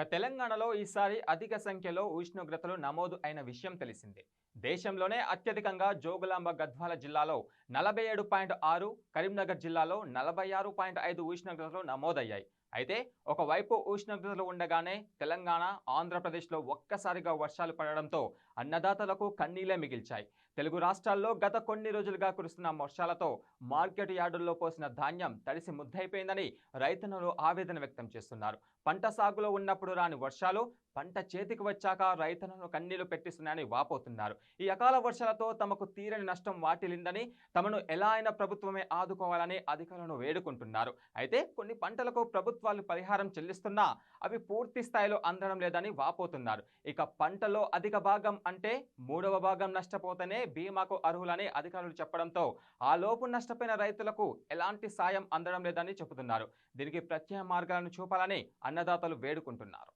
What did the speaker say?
తెలంగాణలో ఈసారి అధిక సంఖ్యలో ఉష్ణోగ్రతలు నమోదు అయిన విషయం తెలిసిందే. దేశంలోనే అత్యధికంగా జోగులాంబ గద్వాల జిల్లాలో 47.6, కరీంనగర్ జిల్లాలో 46.5 ఉష్ణోగ్రతలు నమోదయ్యాయి. అయితే ఒకవైపు ఉష్ణోగ్రతలు ఉండగానే తెలంగాణ, ఆంధ్రప్రదేశ్లో ఒక్కసారిగా వర్షాలు పడడంతో అన్నదాతలకు కన్నీళ్లే మిగిల్చాయి. తెలుగు రాష్ట్రాల్లో గత కొన్ని రోజులుగా కురుస్తున్న వర్షాలతో మార్కెట్ యార్డుల్లో పోసిన ధాన్యం తడిసి ముద్దైపోయిందని రైతన్నలు ఆవేదన వ్యక్తం చేస్తున్నారు. పంట సాగులో ఉన్నప్పుడు రాని వర్షాలు పంట చేతికి వచ్చాక రైతన్నలను కన్నీళ్లు పెట్టిస్తున్నాయని వాపోతున్నారు. ఈ అకాల వర్షాలతో తమకు తీరని నష్టం వాటిల్లిందని, తమను ఎలా అయినా ప్రభుత్వమే ఆదుకోవాలని అధికారులను వేడుకుంటున్నారు. అయితే కొన్ని పంటలకు ప్రభుత్వాలు పరిహారం చెల్లిస్తున్నా అవి పూర్తి స్థాయిలో అందడం లేదని వాపోతున్నారు. ఇక పంటలో అధిక భాగం అంటే 3వ భాగం నష్టపోతేనే బీమాకు అర్హులని అధికారులు చెప్పడంతో ఆ లోపు నష్టపోయిన రైతులకు ఎలాంటి సాయం అందడం లేదని చెబుతున్నారు. దీనికి ప్రత్యామ్నాయ మార్గాలను చూపాలని అన్నదాతలు వేడుకుంటున్నారు.